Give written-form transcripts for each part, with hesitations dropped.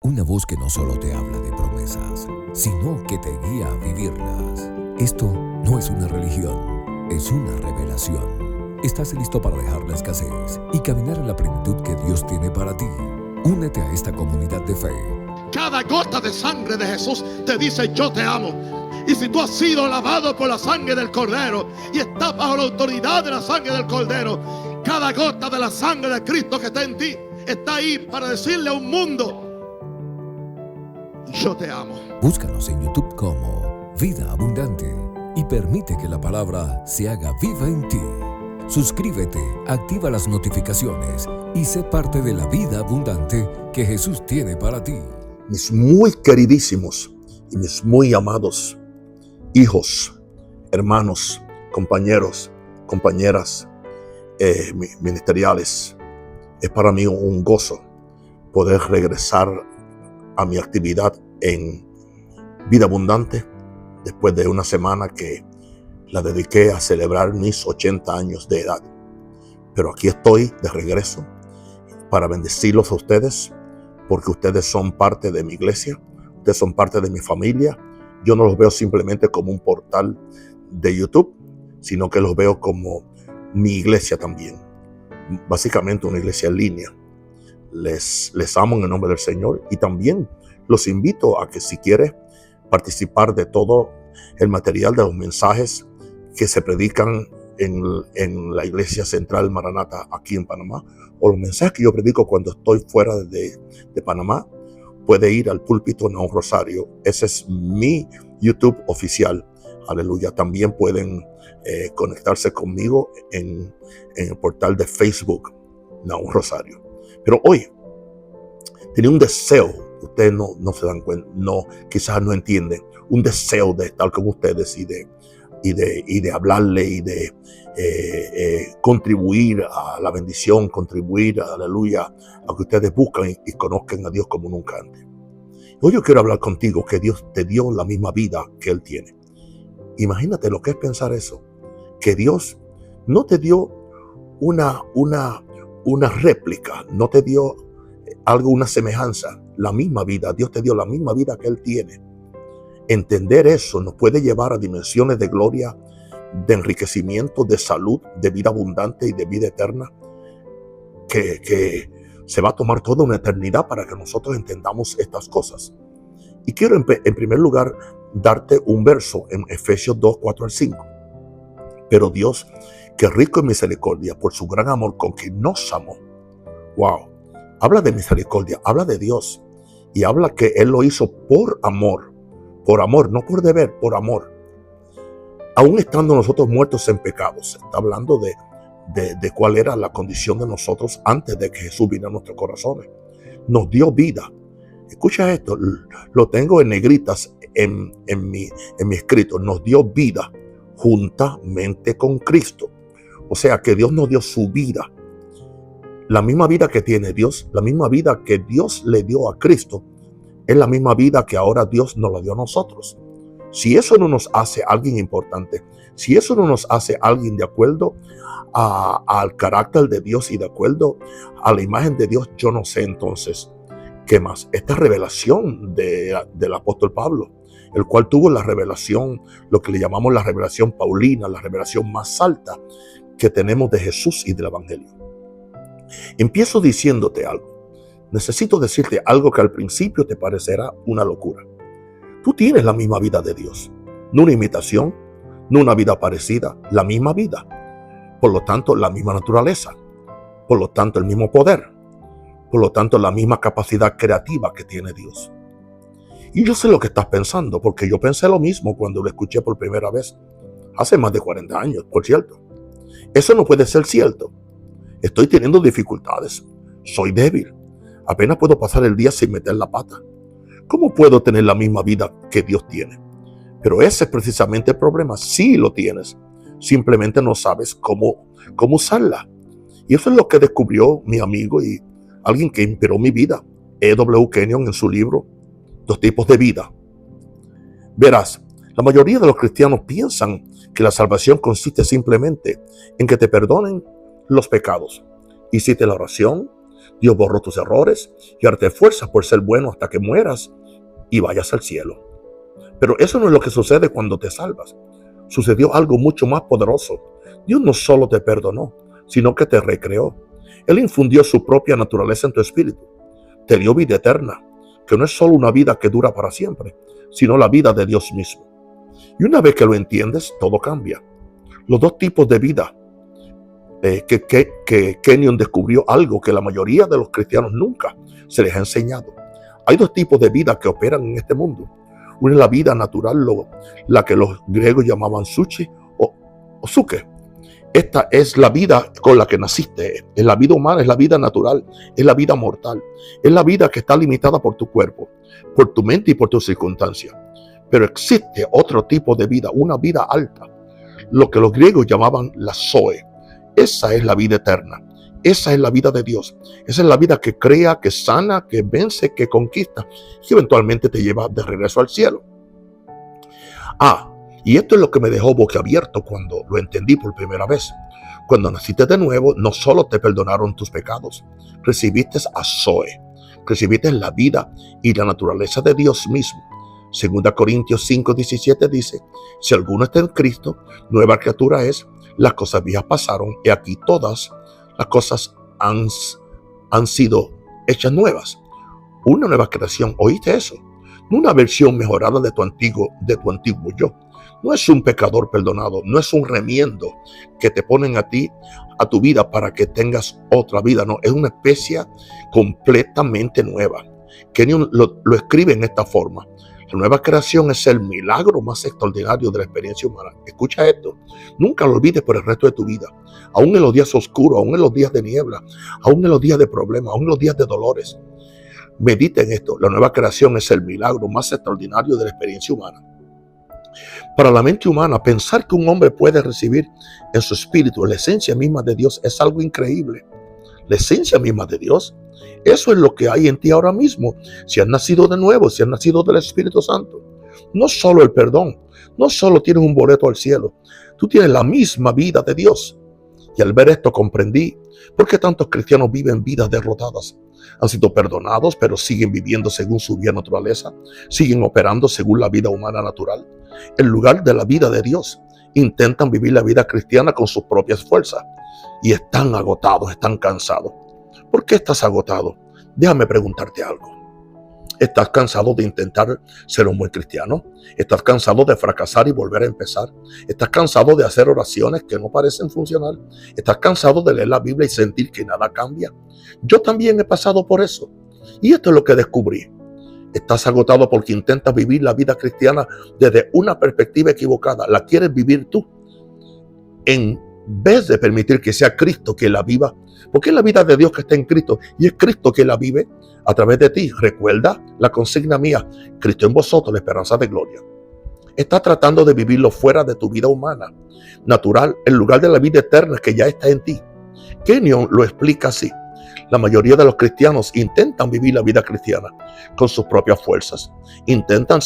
Una voz que no solo te habla de promesas, sino que te guía a vivirlas. Esto no es una religión, es una revelación. ¿Estás listo para dejar la escasez y caminar en la plenitud que Dios tiene para ti? Únete a esta comunidad de fe. Cada gota de sangre de Jesús te dice: yo te amo. Y si tú has sido lavado por la sangre del Cordero y estás bajo la autoridad de la sangre del Cordero, cada gota de la sangre de Cristo que está en ti está ahí para decirle a un mundo: yo te amo. Búscanos en YouTube como Vida Abundante y permite que la palabra se haga viva en ti. Suscríbete, activa las notificaciones y sé parte de la vida abundante que Jesús tiene para ti. Mis muy queridísimos y mis muy amados hijos, hermanos, compañeros, compañeras ministeriales, es para mí un gozo poder regresar a mi actividad en Vida Abundante después de una semana que la dediqué a celebrar mis 80 años de edad. Pero aquí estoy de regreso para bendecirlos a ustedes, porque ustedes son parte de mi iglesia, ustedes son parte de mi familia. Yo no los veo simplemente como un portal de YouTube, sino que los veo como mi iglesia también. Básicamente una iglesia en línea. Les amo en el nombre del Señor y también los invito a que, si quieres participar de todo el material de los mensajes que se predican en la iglesia central Maranata aquí en Panamá, o los mensajes que yo predico cuando estoy fuera de Panamá, puede ir al púlpito Naum Rosario. Ese es mi YouTube oficial. Aleluya. También pueden conectarse conmigo en el portal de Facebook Naum Rosario. Pero hoy tenía un deseo, ustedes no se dan cuenta, quizás no entienden, un deseo de estar con ustedes y de hablarle y de contribuir a la bendición, contribuir, aleluya, a que ustedes buscan y conozcan a Dios como nunca antes. Hoy yo quiero hablar contigo que Dios te dio la misma vida que Él tiene. Imagínate lo que es pensar eso, que Dios no te dio una réplica, no te dio algo, una semejanza, la misma vida. Dios te dio la misma vida que Él tiene. Entender eso nos puede llevar a dimensiones de gloria, de enriquecimiento, de salud, de vida abundante y de vida eterna, que se va a tomar toda una eternidad para que nosotros entendamos estas cosas. Y quiero en primer lugar darte un verso en Efesios 2, 4 al 5. Pero Dios, que rico en misericordia por su gran amor con que nos amó. Wow, habla de misericordia, habla de Dios y habla que Él lo hizo por amor, no por deber, por amor. Aún estando nosotros muertos en pecados, está hablando de cuál era la condición de nosotros antes de que Jesús viniera a nuestros corazones. Nos dio vida. Escucha esto, lo tengo en negritas en mi escrito. Nos dio vida juntamente con Cristo. O sea que Dios nos dio su vida. La misma vida que tiene Dios, la misma vida que Dios le dio a Cristo, es la misma vida que ahora Dios nos la dio a nosotros. Si eso no nos hace alguien importante, si eso no nos hace alguien de acuerdo al carácter de Dios y de acuerdo a la imagen de Dios, yo no sé entonces qué más. Esta revelación del apóstol Pablo, el cual tuvo la revelación, lo que le llamamos la revelación paulina, la revelación más alta que tenemos de Jesús y del Evangelio. Empiezo diciéndote algo. Necesito decirte algo que al principio te parecerá una locura. Tú tienes la misma vida de Dios, no una imitación, no una vida parecida, la misma vida. Por lo tanto, la misma naturaleza, por lo tanto, el mismo poder, por lo tanto, la misma capacidad creativa que tiene Dios. Y yo sé lo que estás pensando, porque yo pensé lo mismo cuando lo escuché por primera vez, hace más de 40 años, por cierto. Eso no puede ser cierto. Estoy teniendo dificultades, soy débil, apenas puedo pasar el día sin meter la pata. ¿Cómo puedo tener la misma vida que Dios tiene? Pero ese es precisamente el problema. Sí lo tienes, simplemente no sabes cómo usarla. Y eso es lo que descubrió mi amigo y alguien que inspiró mi vida, E.W. Kenyon, en su libro Dos tipos de vida. Verás, la mayoría de los cristianos piensan que la salvación consiste simplemente en que te perdonen los pecados. Hiciste la oración, Dios borró tus errores y ahora te esfuerzas por ser bueno hasta que mueras y vayas al cielo. Pero eso no es lo que sucede cuando te salvas. Sucedió algo mucho más poderoso. Dios no solo te perdonó, sino que te recreó. Él infundió su propia naturaleza en tu espíritu. Te dio vida eterna, que no es solo una vida que dura para siempre, sino la vida de Dios mismo. Y una vez que lo entiendes, todo cambia. Los dos tipos de vida que Kenyon descubrió, algo que la mayoría de los cristianos nunca se les ha enseñado. Hay dos tipos de vida que operan en este mundo. Una es la vida natural, la que los griegos llamaban suchi o suke. Esta es la vida con la que naciste. Es la vida humana, es la vida natural, es la vida mortal. Es la vida que está limitada por tu cuerpo, por tu mente y por tus circunstancias. Pero existe otro tipo de vida, una vida alta, lo que los griegos llamaban la Zoe. Esa es la vida eterna. Esa es la vida de Dios. Esa es la vida que crea, que sana, que vence, que conquista y eventualmente te lleva de regreso al cielo. Y esto es lo que me dejó boquiabierto cuando lo entendí por primera vez. Cuando naciste de nuevo, no solo te perdonaron tus pecados, recibiste a Zoe, recibiste la vida y la naturaleza de Dios mismo. 2 Corintios 5:17 dice: si alguno está en Cristo, nueva criatura es, las cosas viejas pasaron y aquí todas las cosas han sido hechas nuevas. Una nueva creación, ¿oíste eso? No una versión mejorada de tu antiguo yo. No es un pecador perdonado, no es un remiendo que te ponen a ti, a tu vida para que tengas otra vida. No, es una especie completamente nueva. Kenyon lo escribe en esta forma: la nueva creación es el milagro más extraordinario de la experiencia humana. Escucha esto, nunca lo olvides por el resto de tu vida. Aún en los días oscuros, aún en los días de niebla, aún en los días de problemas, aún en los días de dolores. Medita en esto, la nueva creación es el milagro más extraordinario de la experiencia humana. Para la mente humana, pensar que un hombre puede recibir en su espíritu la esencia misma de Dios es algo increíble. La esencia misma de Dios, eso es lo que hay en ti ahora mismo. Si has nacido de nuevo, si has nacido del Espíritu Santo, no solo el perdón, no solo tienes un boleto al cielo, tú tienes la misma vida de Dios. Y al ver esto comprendí por qué tantos cristianos viven vidas derrotadas. Han sido perdonados, pero siguen viviendo según su vía naturaleza, siguen operando según la vida humana natural. En lugar de la vida de Dios, intentan vivir la vida cristiana con sus propias fuerzas y están agotados, están cansados. ¿Por qué estás agotado? Déjame preguntarte algo. ¿Estás cansado de intentar ser un buen cristiano? ¿Estás cansado de fracasar y volver a empezar? ¿Estás cansado de hacer oraciones que no parecen funcionar? ¿Estás cansado de leer la Biblia y sentir que nada cambia? Yo también he pasado por eso. Y esto es lo que descubrí. Estás agotado porque intentas vivir la vida cristiana desde una perspectiva equivocada. La quieres vivir tú, en vez de permitir que sea Cristo quien la viva. Porque es la vida de Dios que está en Cristo y es Cristo quien la vive a través de ti. Recuerda la consigna mía: Cristo en vosotros, la esperanza de gloria. Estás tratando de vivirlo fuera de tu vida humana natural, en lugar de la vida eterna que ya está en ti. Kenyon lo explica así: la mayoría de los cristianos intentan vivir la vida cristiana con sus propias fuerzas, intentan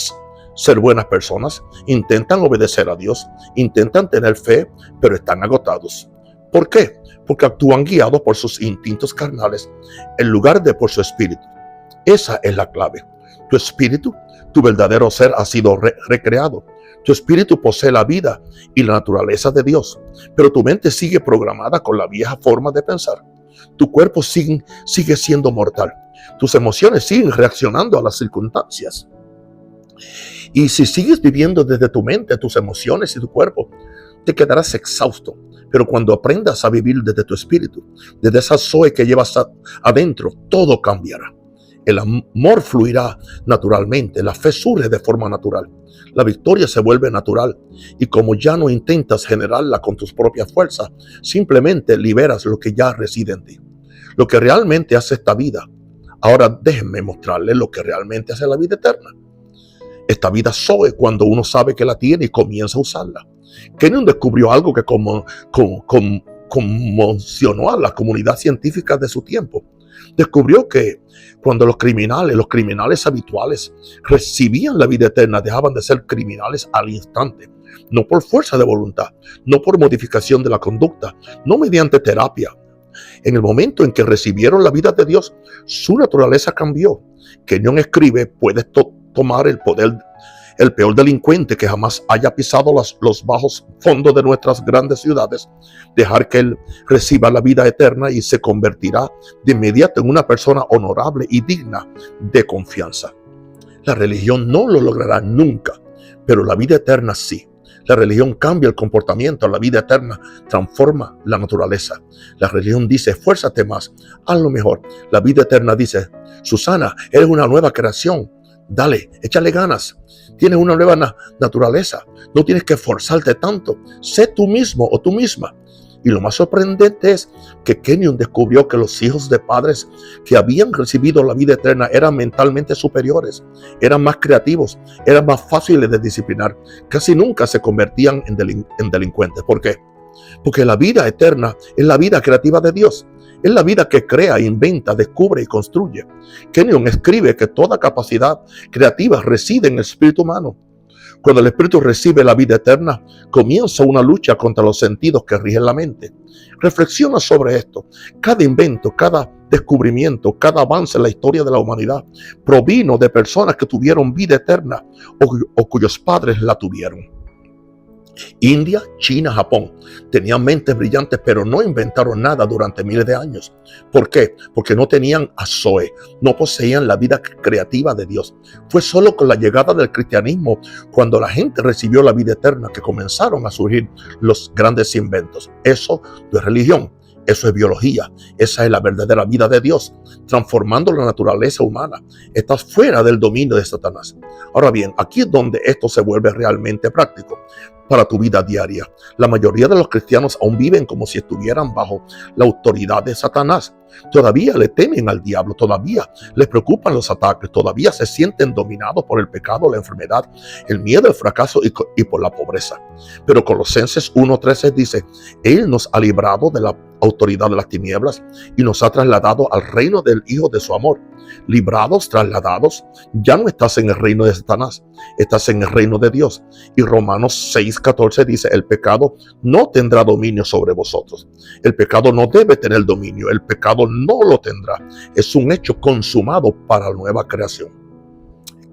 ser buenas personas, intentan obedecer a Dios, intentan tener fe, pero están agotados. ¿Por qué? Porque actúan guiados por sus instintos carnales en lugar de por su espíritu. Esa es la clave. Tu espíritu, tu verdadero ser, ha sido recreado. Tu espíritu posee la vida y la naturaleza de Dios, pero tu mente sigue programada con la vieja forma de pensar. Tu cuerpo sigue siendo mortal. Tus emociones siguen reaccionando a las circunstancias. Y si sigues viviendo desde tu mente, tus emociones y tu cuerpo, te quedarás exhausto. Pero cuando aprendas a vivir desde tu espíritu, desde esa Zoe que llevas adentro, todo cambiará. El amor fluirá naturalmente, la fe surge de forma natural, la victoria se vuelve natural y como ya no intentas generarla con tus propias fuerzas, simplemente liberas lo que ya reside en ti. Lo que realmente hace esta vida. Ahora déjenme mostrarles lo que realmente hace la vida eterna. Esta vida Zoe, cuando uno sabe que la tiene y comienza a usarla. Kenyon descubrió algo que conmocionó a la comunidad científica de su tiempo. Descubrió que cuando los criminales habituales recibían la vida eterna, dejaban de ser criminales al instante. No por fuerza de voluntad, no por modificación de la conducta, no mediante terapia, En el momento en que recibieron la vida de Dios, su naturaleza cambió. Kenyon escribe, puedes tomar el poder, el peor delincuente que jamás haya pisado los bajos fondos de nuestras grandes ciudades, dejar que él reciba la vida eterna y se convertirá de inmediato en una persona honorable y digna de confianza. La religión no lo logrará nunca, pero la vida eterna sí. La religión cambia el comportamiento, la vida eterna transforma la naturaleza. La religión dice, esfuérzate más, haz lo mejor. La vida eterna dice, Susana, eres una nueva creación. Dale, échale ganas. Tienes una nueva naturaleza. No tienes que esforzarte tanto. Sé tú mismo o tú misma. Y lo más sorprendente es que Kenyon descubrió que los hijos de padres que habían recibido la vida eterna eran mentalmente superiores, eran más creativos, eran más fáciles de disciplinar. Casi nunca se convertían en delincuentes. ¿Por qué? Porque la vida eterna es la vida creativa de Dios. Es la vida que crea, inventa, descubre y construye. Kenyon escribe que toda capacidad creativa reside en el espíritu humano. Cuando el espíritu recibe la vida eterna, comienza una lucha contra los sentidos que rigen la mente. Reflexiona sobre esto. Cada invento, cada descubrimiento, cada avance en la historia de la humanidad provino de personas que tuvieron vida eterna o cuyos padres la tuvieron. India, China, Japón tenían mentes brillantes, pero no inventaron nada durante miles de años. ¿Por qué? Porque no tenían a Zoe, no poseían la vida creativa de Dios. Fue solo con la llegada del cristianismo, cuando la gente recibió la vida eterna, que comenzaron a surgir los grandes inventos. Eso no es religión, eso es biología. Esa es la verdadera vida de Dios, transformando la naturaleza humana. Estás fuera del dominio de Satanás. Ahora bien, aquí es donde esto se vuelve realmente práctico para tu vida diaria. La mayoría de los cristianos aún viven como si estuvieran bajo la autoridad de Satanás. Todavía le temen al diablo, todavía les preocupan los ataques, todavía se sienten dominados por el pecado, la enfermedad, el miedo, el fracaso y por la pobreza. Pero Colosenses 1:13 dice, Él nos ha librado de la autoridad de las tinieblas y nos ha trasladado al reino del Hijo de su amor. Librados, trasladados, ya no estás en el reino de Satanás, estás en el reino de Dios. Y Romanos 6:14 dice, el pecado no tendrá dominio sobre vosotros. El pecado no debe tener dominio, el pecado no lo tendrá. Es un hecho consumado para la nueva creación.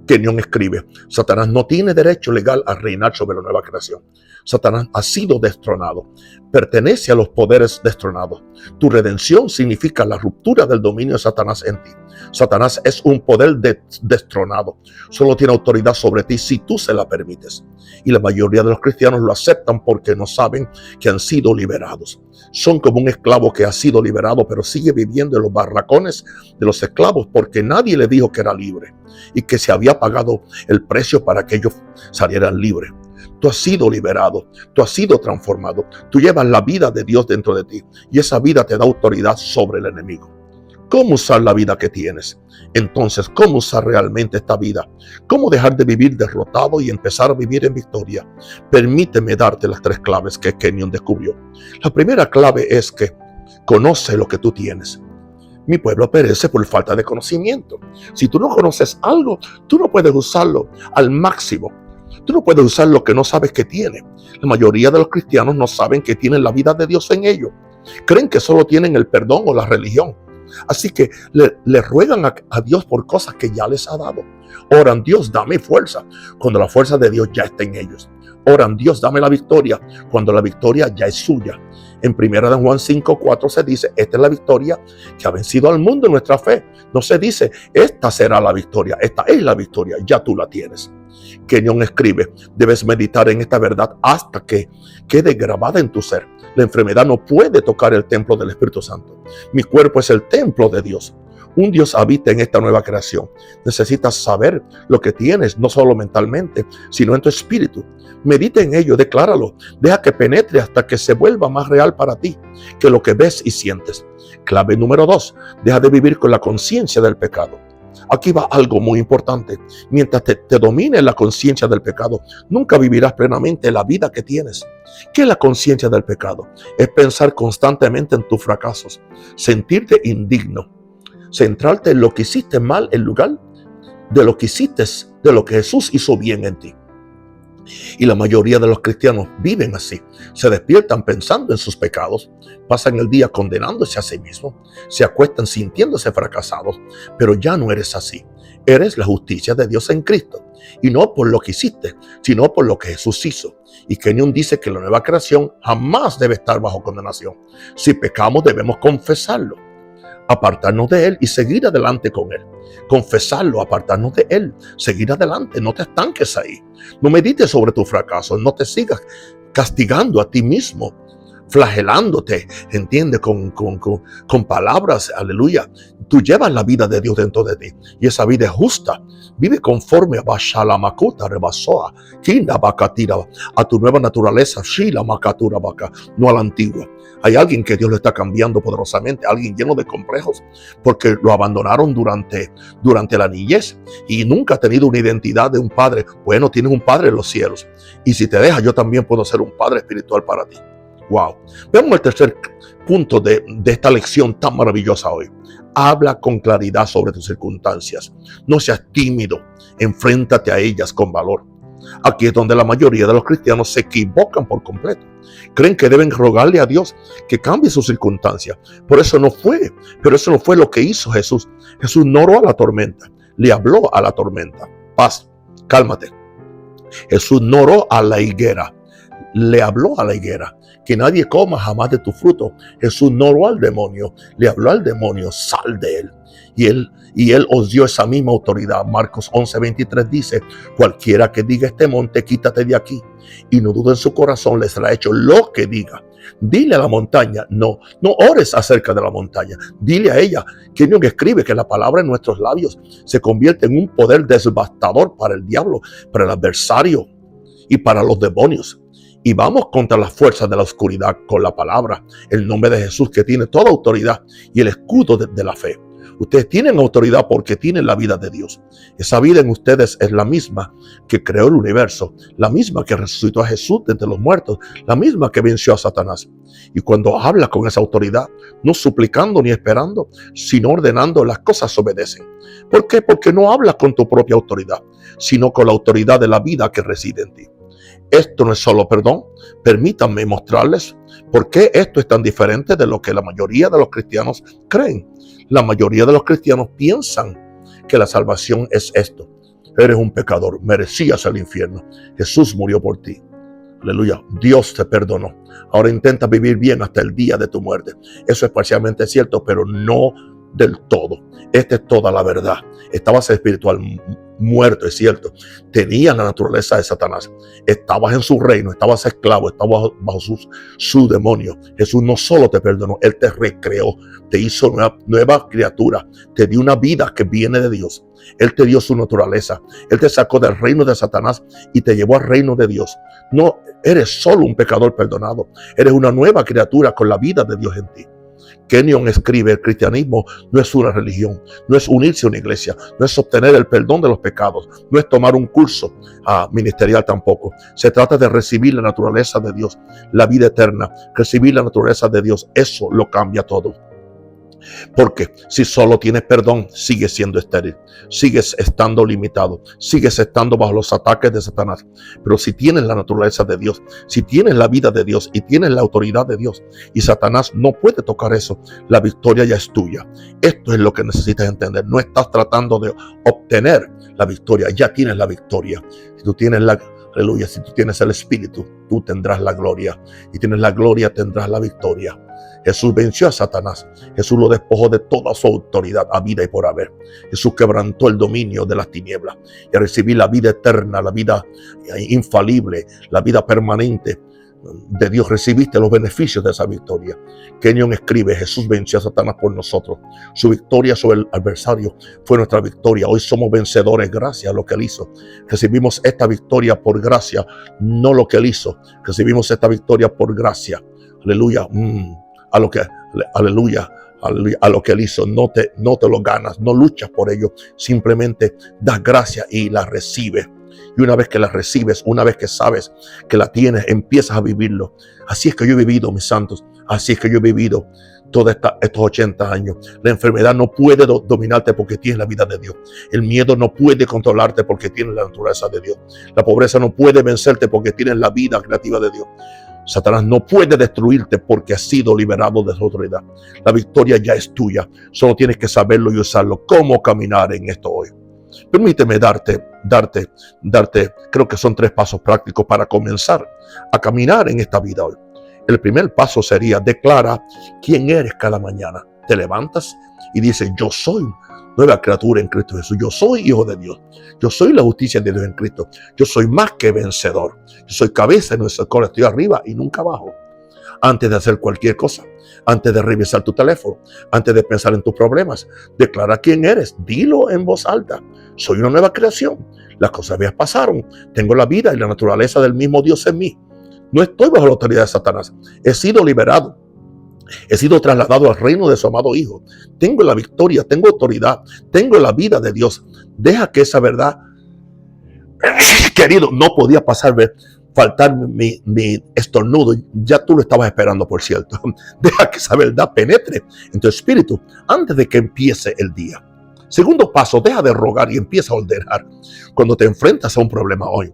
Kenyon escribe, Satanás no tiene derecho legal a reinar sobre la nueva creación. Satanás ha sido destronado, pertenece a los poderes destronados. Tu redención significa la ruptura del dominio de Satanás en ti. Satanás es un poder destronado, solo tiene autoridad sobre ti si tú se la permites. Y la mayoría de los cristianos lo aceptan porque no saben que han sido liberados. Son como un esclavo que ha sido liberado, pero sigue viviendo en los barracones de los esclavos porque nadie le dijo que era libre y que se había pagado el precio para que ellos salieran libres. Tú has sido liberado, tú has sido transformado, tú llevas la vida de Dios dentro de ti y esa vida te da autoridad sobre el enemigo. ¿Cómo usar la vida que tienes? Entonces, ¿cómo usar realmente esta vida? ¿Cómo dejar de vivir derrotado y empezar a vivir en victoria? Permíteme darte las 3 claves que Kenyon descubrió. La primera clave es que conoce lo que tú tienes. Mi pueblo perece por falta de conocimiento. Si tú no conoces algo, tú no puedes usarlo al máximo. Tú no puedes usar lo que no sabes que tiene. La mayoría de los cristianos no saben que tienen la vida de Dios en ellos. Creen que solo tienen el perdón o la religión. Así que le ruegan a Dios por cosas que ya les ha dado. Oran, Dios, dame fuerza, cuando la fuerza de Dios ya está en ellos. Oran, Dios, dame la victoria, cuando la victoria ya es suya. En 1 Juan 5:4 se dice, esta es la victoria que ha vencido al mundo en nuestra fe. No se dice, esta será la victoria, esta es la victoria, ya tú la tienes. Kenyon escribe, debes meditar en esta verdad hasta que quede grabada en tu ser. La enfermedad no puede tocar el templo del Espíritu Santo. Mi cuerpo es el templo de Dios. Un Dios habita en esta nueva creación. Necesitas saber lo que tienes, no solo mentalmente, sino en tu espíritu. Medita en ello, decláralo. Deja que penetre hasta que se vuelva más real para ti que lo que ves y sientes. Clave número 2. Deja de vivir con la conciencia del pecado. Aquí va algo muy importante. Mientras te domine la conciencia del pecado, nunca vivirás plenamente la vida que tienes. ¿Qué es la conciencia del pecado? Es pensar constantemente en tus fracasos, sentirte indigno, centrarte en lo que hiciste mal en lugar de lo que hiciste, de lo que Jesús hizo bien en ti. Y la mayoría de los cristianos viven así. Se despiertan pensando en sus pecados, pasan el día condenándose a sí mismos, se acuestan sintiéndose fracasados, pero ya no eres así. Eres la justicia de Dios en Cristo. Y no por lo que hiciste, sino por lo que Jesús hizo. Y Kenyon dice que la nueva creación jamás debe estar bajo condenación. Si pecamos, debemos confesarlo, apartarnos de él y seguir adelante con él. Confesarlo, apartarnos de él, seguir adelante. No te estanques ahí. No medites sobre tu fracaso. No te sigas castigando a ti mismo, flagelándote, entiende, con palabras, aleluya. Tú llevas la vida de Dios dentro de ti y esa vida es justa. Vive conforme a tu nueva naturaleza, no a la antigua. Hay alguien que Dios lo está cambiando poderosamente, alguien lleno de complejos, porque lo abandonaron durante la niñez y nunca ha tenido una identidad de un padre. Bueno, tienes un padre en los cielos y si te dejas, yo también puedo ser un padre espiritual para ti. Wow. Veamos el tercer punto de esta lección tan maravillosa hoy. Habla con claridad sobre tus circunstancias. No seas tímido. Enfréntate a ellas con valor. Aquí es donde la mayoría de los cristianos se equivocan por completo. Creen que deben rogarle a Dios que cambie sus circunstancias. Pero eso no fue lo que hizo Jesús. Jesús no oró a la tormenta. Le habló a la tormenta. Paz, cálmate. Jesús no oró a la higuera. Le habló a la higuera. Que nadie coma jamás de tu fruto. Jesús no oró al demonio, le habló al demonio, sal de él. Y él os dio esa misma autoridad. Marcos 11:23 dice, cualquiera que diga este monte, quítate de aquí, y no dude en su corazón, le será hecho lo que diga. Dile a la montaña, no ores acerca de la montaña. Dile a ella, que no escribe que la palabra en nuestros labios se convierte en un poder devastador para el diablo, para el adversario y para los demonios. Y vamos contra las fuerzas de la oscuridad con la palabra, el nombre de Jesús que tiene toda autoridad y el escudo de la fe. Ustedes tienen autoridad porque tienen la vida de Dios. Esa vida en ustedes es la misma que creó el universo, la misma que resucitó a Jesús de entre los muertos, la misma que venció a Satanás. Y cuando hablas con esa autoridad, no suplicando ni esperando, sino ordenando, las cosas obedecen. ¿Por qué? Porque no hablas con tu propia autoridad, sino con la autoridad de la vida que reside en ti. Esto no es solo perdón. Permítanme mostrarles por qué esto es tan diferente de lo que la mayoría de los cristianos creen. La mayoría de los cristianos piensan que la salvación es esto. Eres un pecador, merecías el infierno. Jesús murió por ti. Aleluya, Dios te perdonó. Ahora intenta vivir bien hasta el día de tu muerte. Eso es parcialmente cierto, pero no del todo. Esta es toda la verdad. Estabas espiritual muerto, es cierto. Tenías la naturaleza de Satanás. Estabas en su reino, estabas esclavo, estabas bajo su demonio. Jesús no solo te perdonó, Él te recreó, te hizo nueva criatura, te dio una vida que viene de Dios. Él te dio su naturaleza. Él te sacó del reino de Satanás y te llevó al reino de Dios. No eres solo un pecador perdonado. Eres una nueva criatura con la vida de Dios en ti. Kenyon escribe, el cristianismo no es una religión, no es unirse a una iglesia, no es obtener el perdón de los pecados, no es tomar un curso ministerial tampoco. Se trata de recibir la naturaleza de Dios, la vida eterna, recibir la naturaleza de Dios. Eso lo cambia todo. Porque si solo tienes perdón, sigues siendo estéril, sigues estando limitado, sigues estando bajo los ataques de Satanás. Pero si tienes la naturaleza de Dios, si tienes la vida de Dios y tienes la autoridad de Dios, y Satanás no puede tocar eso, la victoria ya es tuya. Esto es lo que necesitas entender. No estás tratando de obtener la victoria, ya tienes la victoria. Si tú tienes aleluya, si tú tienes el Espíritu, tú tendrás la gloria. Y tienes la gloria, tendrás la victoria. Jesús venció a Satanás. Jesús lo despojó de toda su autoridad a vida y por haber. Jesús quebrantó el dominio de las tinieblas y recibir la vida eterna, la vida infalible, la vida permanente de Dios. Recibiste los beneficios de esa victoria. Kenyon escribe, Jesús venció a Satanás por nosotros. Su victoria sobre el adversario fue nuestra victoria. Hoy somos vencedores gracias a lo que Él hizo. Recibimos esta victoria por gracia, no lo que Él hizo. Recibimos esta victoria por gracia. Aleluya. Aleluya, a lo que Él hizo. No te lo ganas, no luchas por ello, simplemente das gracias y la recibes. Y una vez que la recibes, una vez que sabes que la tienes, empiezas a vivirlo. Así es que yo he vivido, mis santos. Así es que yo he vivido todos estos 80 años. La enfermedad no puede dominarte porque tienes la vida de Dios. El miedo no puede controlarte porque tienes la naturaleza de Dios. La pobreza no puede vencerte porque tienes la vida creativa de Dios. Satanás no puede destruirte porque has sido liberado de su autoridad. La victoria ya es tuya. Solo tienes que saberlo y usarlo. ¿Cómo caminar en esto hoy? Permíteme darte, creo que son 3 pasos prácticos para comenzar a caminar en esta vida hoy. El primer paso sería: declara quién eres cada mañana. Te levantas y dices: yo soy nueva criatura en Cristo Jesús. Yo soy hijo de Dios. Yo soy la justicia de Dios en Cristo. Yo soy más que vencedor. Yo soy cabeza y no soy cola. Estoy arriba y nunca abajo. Antes de hacer cualquier cosa, antes de revisar tu teléfono, antes de pensar en tus problemas, declara quién eres. Dilo en voz alta: soy una nueva creación. Las cosas viejas pasaron. Tengo la vida y la naturaleza del mismo Dios en mí. No estoy bajo la autoridad de Satanás. He sido liberado. He sido trasladado al reino de su amado Hijo. Tengo la victoria, tengo autoridad, tengo la vida de Dios. Deja que esa verdad, querido, no podía faltar mi estornudo. Ya tú lo estabas esperando, por cierto. Deja que esa verdad penetre en tu espíritu antes de que empiece el día. Segundo paso: deja de rogar y empieza a ordenar. Cuando te enfrentas a un problema hoy,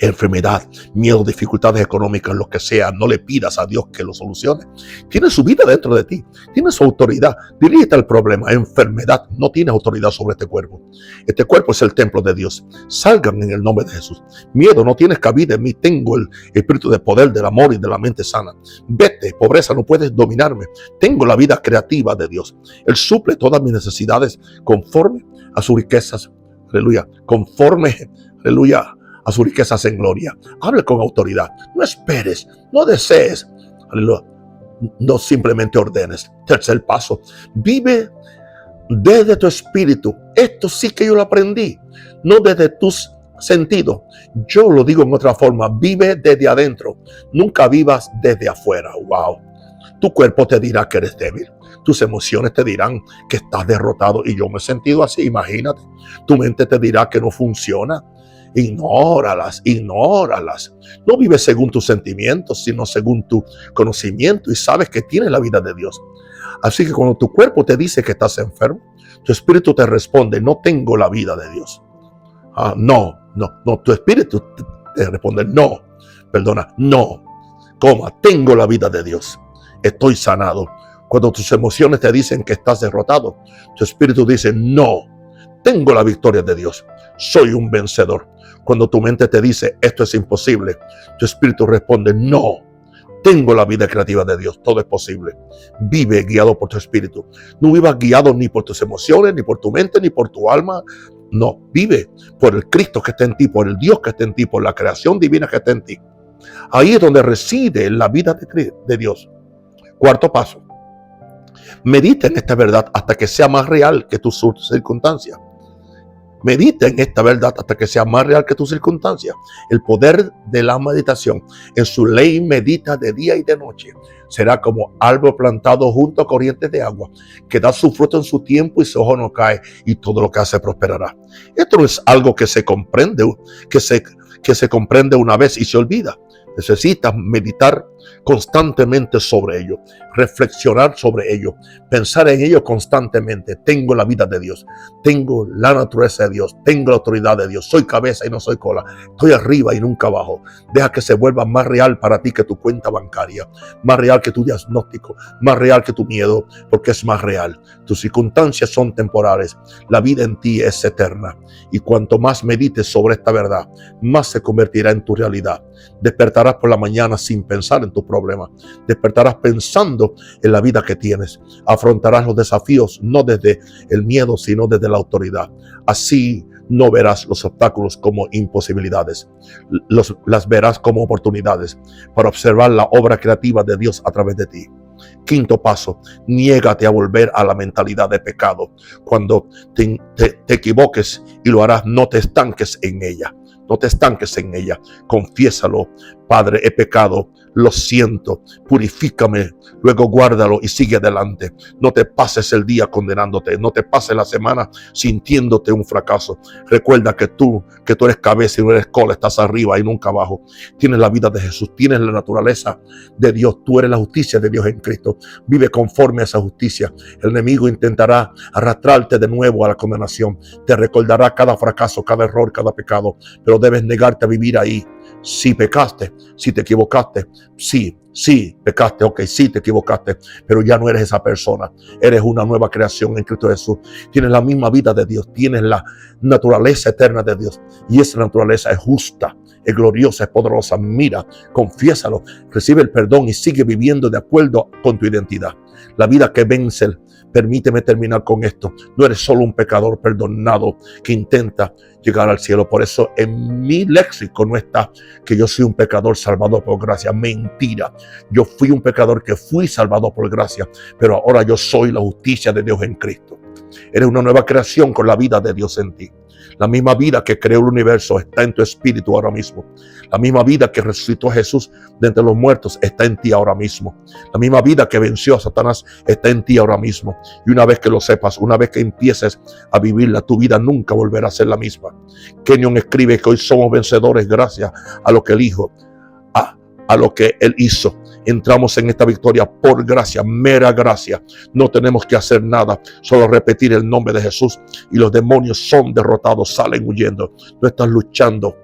enfermedad, miedo, dificultades económicas, lo que sea, no le pidas a Dios que lo solucione. Tiene su vida dentro de ti, tiene su autoridad. Dirígete al problema. Enfermedad, no tienes autoridad sobre este cuerpo. Este cuerpo es el templo de Dios. Salgan en el nombre de Jesús. Miedo, no tienes cabida en mí. Tengo el espíritu de poder, del amor y de la mente sana. Vete, pobreza, no puedes dominarme. Tengo la vida creativa de Dios. Él suple todas mis necesidades conforme a sus riquezas. Aleluya. Conforme, aleluya, a sus riquezas en gloria. Hable con autoridad. No esperes, no desees. Aleluya. No simplemente ordenes. Tercer paso: vive desde tu espíritu. Esto sí que yo lo aprendí, no desde tus sentidos. Yo lo digo en otra forma: vive desde adentro. Nunca vivas desde afuera. Wow. Tu cuerpo te dirá que eres débil. Tus emociones te dirán que estás derrotado. Y yo me he sentido así, imagínate. Tu mente te dirá que no funciona. Ignóralas. No vives según tus sentimientos, sino según tu conocimiento, y sabes que tienes la vida de Dios. Así que cuando tu cuerpo te dice que estás enfermo, tu espíritu te responde: no tengo la vida de Dios. No, tu espíritu te responde: no, tengo la vida de Dios. Estoy sanado. Cuando tus emociones te dicen que estás derrotado, tu espíritu dice: no, tengo la victoria de Dios. Soy un vencedor. Cuando tu mente te dice: esto es imposible, tu espíritu responde: no, tengo la vida creativa de Dios. Todo es posible. Vive guiado por tu espíritu. No vivas guiado ni por tus emociones, ni por tu mente, ni por tu alma. No, vive por el Cristo que está en ti, por el Dios que está en ti, por la creación divina que está en ti. Ahí es donde reside la vida de Dios. Cuarto paso: medita en esta verdad hasta que sea más real que tus circunstancias. Medita en esta verdad hasta que sea más real que tus circunstancias. El poder de la meditación: en su ley medita de día y de noche. Será como árbol plantado junto a corrientes de agua, que da su fruto en su tiempo y su hoja no cae, y todo lo que hace prosperará. Esto no es algo que se comprende, que se comprende una vez y se olvida. Necesitas meditar constantemente sobre ello, reflexionar sobre ello, pensar en ello constantemente. Tengo la vida de Dios, tengo la naturaleza de Dios, tengo la autoridad de Dios, soy cabeza y no soy cola, estoy arriba y nunca abajo. Deja que se vuelva más real para ti que tu cuenta bancaria, más real que tu diagnóstico, más real que tu miedo, porque es más real. Tus circunstancias son temporales, la vida en ti es eterna, y cuanto más medites sobre esta verdad, más se convertirá en tu realidad. Despertarás por la mañana sin pensar en tus problemas. Despertarás pensando en la vida que tienes. Afrontarás los desafíos no desde el miedo, sino desde la autoridad. Así no verás los obstáculos como imposibilidades. Las verás como oportunidades para observar la obra creativa de Dios a través de ti. Quinto paso: niégate a volver a la mentalidad de pecado. Cuando te equivoques, y lo harás, no te estanques en ella. No te estanques en ella. Confiésalo. Padre, he pecado. Lo siento. Purifícame. Luego guárdalo y sigue adelante. No te pases el día condenándote. No te pases la semana sintiéndote un fracaso. Recuerda que tú eres cabeza y no eres cola. Estás arriba y nunca abajo. Tienes la vida de Jesús. Tienes la naturaleza de Dios. Tú eres la justicia de Dios en Cristo. Vive conforme a esa justicia. El enemigo intentará arrastrarte de nuevo a la condenación. Te recordará cada fracaso, cada error, cada pecado. Pero debes negarte a vivir ahí. Si pecaste, si te equivocaste, sí pecaste, ok, sí te equivocaste, pero ya no eres esa persona. Eres una nueva creación en Cristo Jesús. Tienes la misma vida de Dios, tienes la naturaleza eterna de Dios, y esa naturaleza es justa, es gloriosa, es poderosa. Mira, confiésalo, recibe el perdón y sigue viviendo de acuerdo con tu identidad. La vida que vence. Permíteme terminar con esto. No eres solo un pecador perdonado que intenta llegar al cielo. Por eso en mi léxico no está que yo soy un pecador salvado por gracia. Mentira. Yo fui un pecador que fui salvado por gracia, pero ahora yo soy la justicia de Dios en Cristo. Eres una nueva creación con la vida de Dios en ti. La misma vida que creó el universo está en tu espíritu ahora mismo. La misma vida que resucitó a Jesús de entre los muertos está en ti ahora mismo. La misma vida que venció a Satanás está en ti ahora mismo. Y una vez que lo sepas, una vez que empieces a vivirla, tu vida nunca volverá a ser la misma. Kenyon escribe que hoy somos vencedores gracias a lo que el Hijo, a lo que Él hizo. Entramos en esta victoria por gracia, mera gracia. No tenemos que hacer nada, solo repetir el nombre de Jesús y los demonios son derrotados, salen huyendo. No estás luchando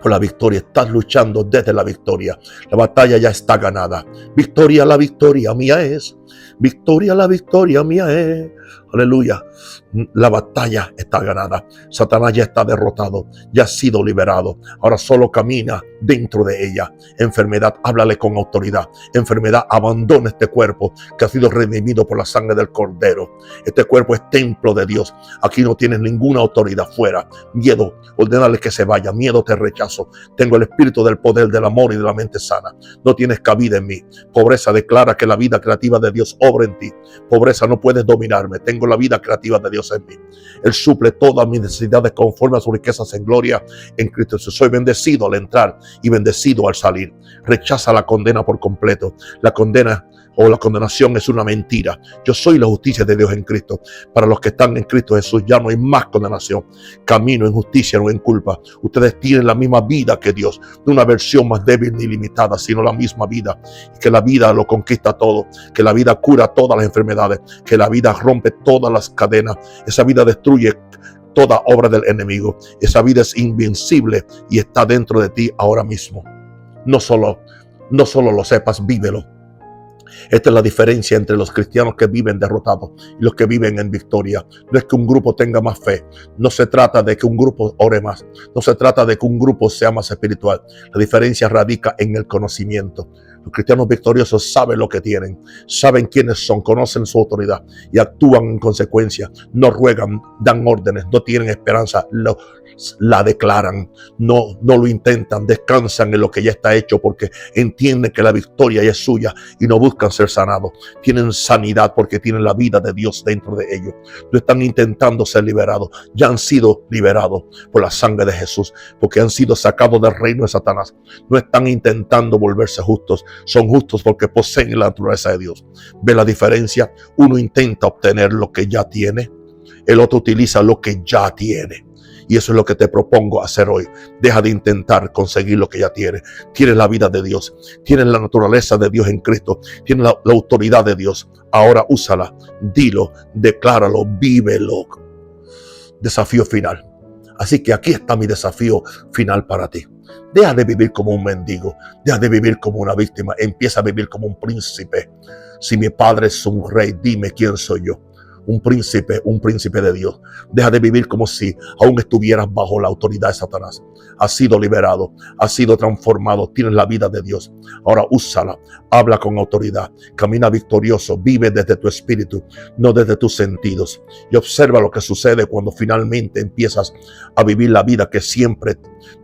por la victoria, estás luchando desde la victoria. La batalla ya está ganada. Victoria, la victoria mía es. Victoria, la victoria mía es. Aleluya. La batalla está ganada. Satanás ya está derrotado, ya ha sido liberado. Ahora solo camina dentro de ella. Enfermedad, háblale con autoridad. Enfermedad, abandona este cuerpo que ha sido redimido por la sangre del Cordero. Este cuerpo es templo de Dios. Aquí no tienes ninguna autoridad fuera. Miedo, ordénale que se vaya. Miedo, te rechazo. Tengo el espíritu del poder, del amor y de la mente sana. No tienes cabida en mí. Pobreza, declara que la vida creativa de Dios obra en ti. Pobreza, no puedes dominarme. Tengo la vida creativa de Dios en mí. Él suple todas mis necesidades conforme a sus riquezas en gloria en Cristo Jesús. Soy bendecido al entrar y bendecido al salir. Rechaza la condena por completo. La condena o la condenación es una mentira. Yo soy la justicia de Dios en Cristo. Para los que están en Cristo Jesús ya no hay más condenación. Camino en justicia, no en culpa. Ustedes tienen la misma vida que Dios. No una versión más débil ni limitada, sino la misma vida. Que la vida lo conquista todo. Que la vida cura todas las enfermedades. Que la vida rompe todas las cadenas. Esa vida destruye toda obra del enemigo. Esa vida es invencible y está dentro de ti ahora mismo. No solo lo sepas, vívelo. Esta es la diferencia entre los cristianos que viven derrotados y los que viven en victoria. No es que un grupo tenga más fe. No se trata de que un grupo ore más. No se trata de que un grupo sea más espiritual. La diferencia radica en el conocimiento. Los cristianos victoriosos saben lo que tienen, saben quiénes son, conocen su autoridad y actúan en consecuencia. No ruegan, dan órdenes, no tienen esperanza, la declaran, no lo intentan, descansan en lo que ya está hecho porque entienden que la victoria ya es suya y no buscan ser sanados. Tienen sanidad porque tienen la vida de Dios dentro de ellos. No están intentando ser liberados, ya han sido liberados por la sangre de Jesús porque han sido sacados del reino de Satanás. No están intentando volverse justos, son justos porque poseen la naturaleza de Dios. ¿Ve la diferencia? Uno intenta obtener lo que ya tiene, el otro utiliza lo que ya tiene. Y eso es lo que te propongo hacer hoy. Deja de intentar conseguir lo que ya tienes. Tienes la vida de Dios. Tienes la naturaleza de Dios en Cristo. Tienes la autoridad de Dios. Ahora úsala. Dilo, decláralo, vívelo. Desafío final. Así que aquí está mi desafío final para ti. Deja de vivir como un mendigo. Deja de vivir como una víctima. Empieza a vivir como un príncipe. Si mi padre es un rey, dime quién soy yo. Un príncipe de Dios. Deja de vivir como si aún estuvieras bajo la autoridad de Satanás. Has sido liberado, has sido transformado, tienes la vida de Dios. Ahora úsala, habla con autoridad, camina victorioso, vive desde tu espíritu, no desde tus sentidos. Y observa lo que sucede cuando finalmente empiezas a vivir la vida que siempre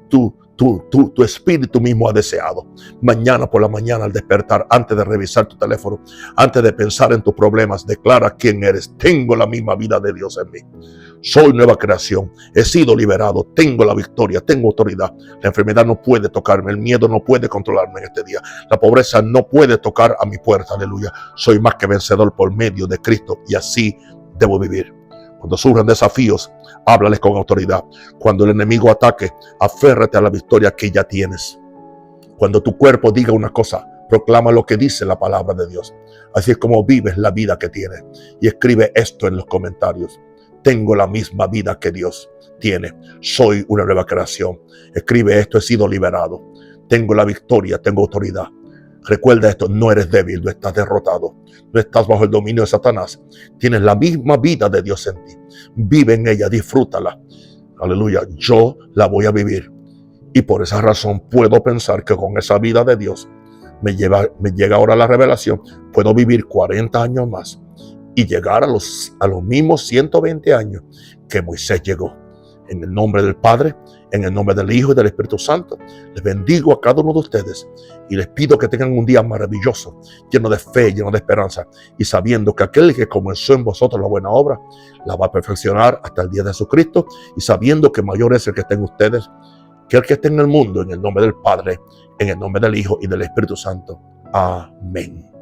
tú tu espíritu mismo ha deseado. Mañana por la mañana al despertar, antes de revisar tu teléfono, antes de pensar en tus problemas, declara quién eres. Tengo la misma vida de Dios en mí. Soy nueva creación. He sido liberado. Tengo la victoria. Tengo autoridad. La enfermedad no puede tocarme. El miedo no puede controlarme en este día. La pobreza no puede tocar a mi puerta. Aleluya. Soy más que vencedor por medio de Cristo y así debo vivir. Cuando surjan desafíos, háblales con autoridad. Cuando el enemigo ataque, aférrate a la victoria que ya tienes. Cuando tu cuerpo diga una cosa, proclama lo que dice la palabra de Dios. Así es como vives la vida que tienes. Y escribe esto en los comentarios. Tengo la misma vida que Dios tiene. Soy una nueva creación. Escribe esto, he sido liberado. Tengo la victoria, tengo autoridad. Recuerda esto, no eres débil, no estás derrotado. No estás bajo el dominio de Satanás. Tienes la misma vida de Dios en ti. Vive en ella, disfrútala. Aleluya, yo la voy a vivir. Y por esa razón puedo pensar que con esa vida de Dios me llega ahora la revelación. Puedo vivir 40 años más y llegar a los mismos 120 años que Moisés llegó. En el nombre del Padre, en el nombre del Hijo y del Espíritu Santo, les bendigo a cada uno de ustedes y les pido que tengan un día maravilloso, lleno de fe, lleno de esperanza y sabiendo que aquel que comenzó en vosotros la buena obra, la va a perfeccionar hasta el día de Jesucristo y sabiendo que mayor es el que está en ustedes que el que está en el mundo, en el nombre del Padre, en el nombre del Hijo y del Espíritu Santo. Amén.